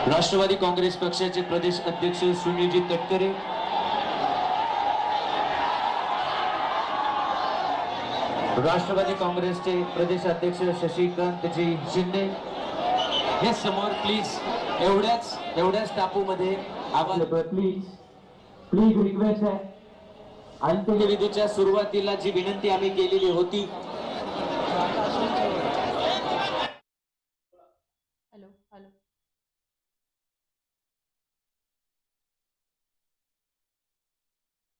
राष्ट्रवादी काँग्रेस पक्षाचे प्रदेश अध्यक्ष सुनीलजी तटकरे, राष्ट्रवादी काँग्रेसचे प्रदेश अध्यक्ष शशिकांतजी शिंदे हे समोर प्लीज. एवढ्याच टापूमध्ये आवाज प्लीज रिक्वेस्ट आहे. अंत्यविधीच्या सुरुवातीला जी विनंती आम्ही केलेली होती. हॅलो हॅलो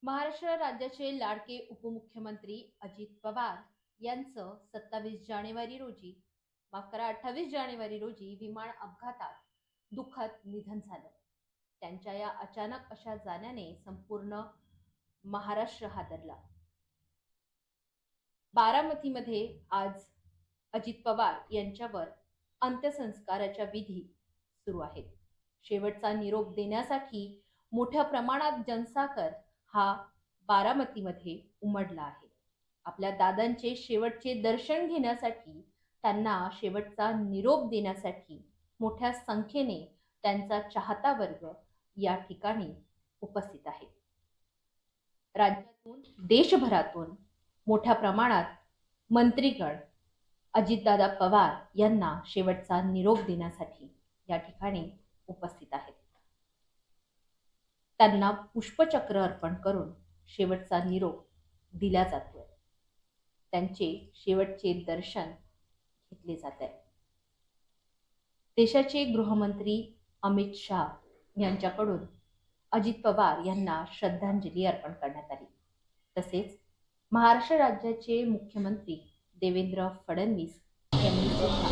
महाराष्ट्र राज्याचे लाडके उपमुख्यमंत्री अजित पवार यांचं 28 जानेवारी रोजी विमान अपघातात दुःखद निधन झालं. त्यांच्या या अचानक अशा जाण्याने संपूर्ण महाराष्ट्र हादरला. बारामतीमध्ये आज अजित पवार यांच्यावर अंत्यसंस्काराच्या विधी सुरू आहेत. शेवटचा निरोप देण्यासाठी मोठ्या प्रमाणात जनसागर हा बारामतीमध्ये उमटला आहे. आपल्या दादांचे शेवटचे दर्शन घेण्यासाठी, त्यांना शेवटचा निरोप देण्यासाठी मोठ्या संख्येने त्यांचा चाहता वर्ग या ठिकाणी उपस्थित आहे. राज्यातून देशभरातून मोठ्या प्रमाणात मंत्रीगण अजितदादा पवार यांना शेवटचा निरोप देण्यासाठी या ठिकाणी उपस्थित आहेत. त्यांना पुष्पचक्र अर्पण करून शेवटचा निरोप दिला जातोय. त्यांचे शेवटचे दर्शन घेतले जात आहे. देशाचे गृहमंत्री अमित शाह यांच्याकडून अजित पवार यांना श्रद्धांजली अर्पण करण्यात आली. तसेच महाराष्ट्र राज्याचे मुख्यमंत्री देवेंद्र फडणवीस यांनी सुद्धा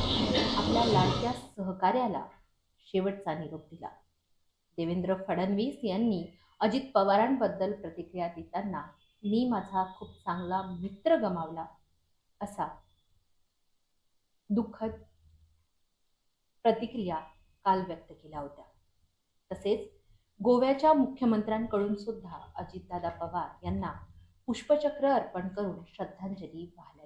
आपल्या लाडक्या सहकार्याला शेवटचा निरोप दिला. देवेंद्र फडणवीस यांनी अजित पवारांबद्दल प्रतिक्रिया देताना, मी माझा खूप चांगला मित्र गमावला असा दुःखद प्रतिक्रिया काल व्यक्त केल्या होत्या. तसेच गोव्याच्या मुख्यमंत्र्यांकडून सुद्धा अजितदादा पवार यांना पुष्पचक्र अर्पण करून श्रद्धांजली वाहिली.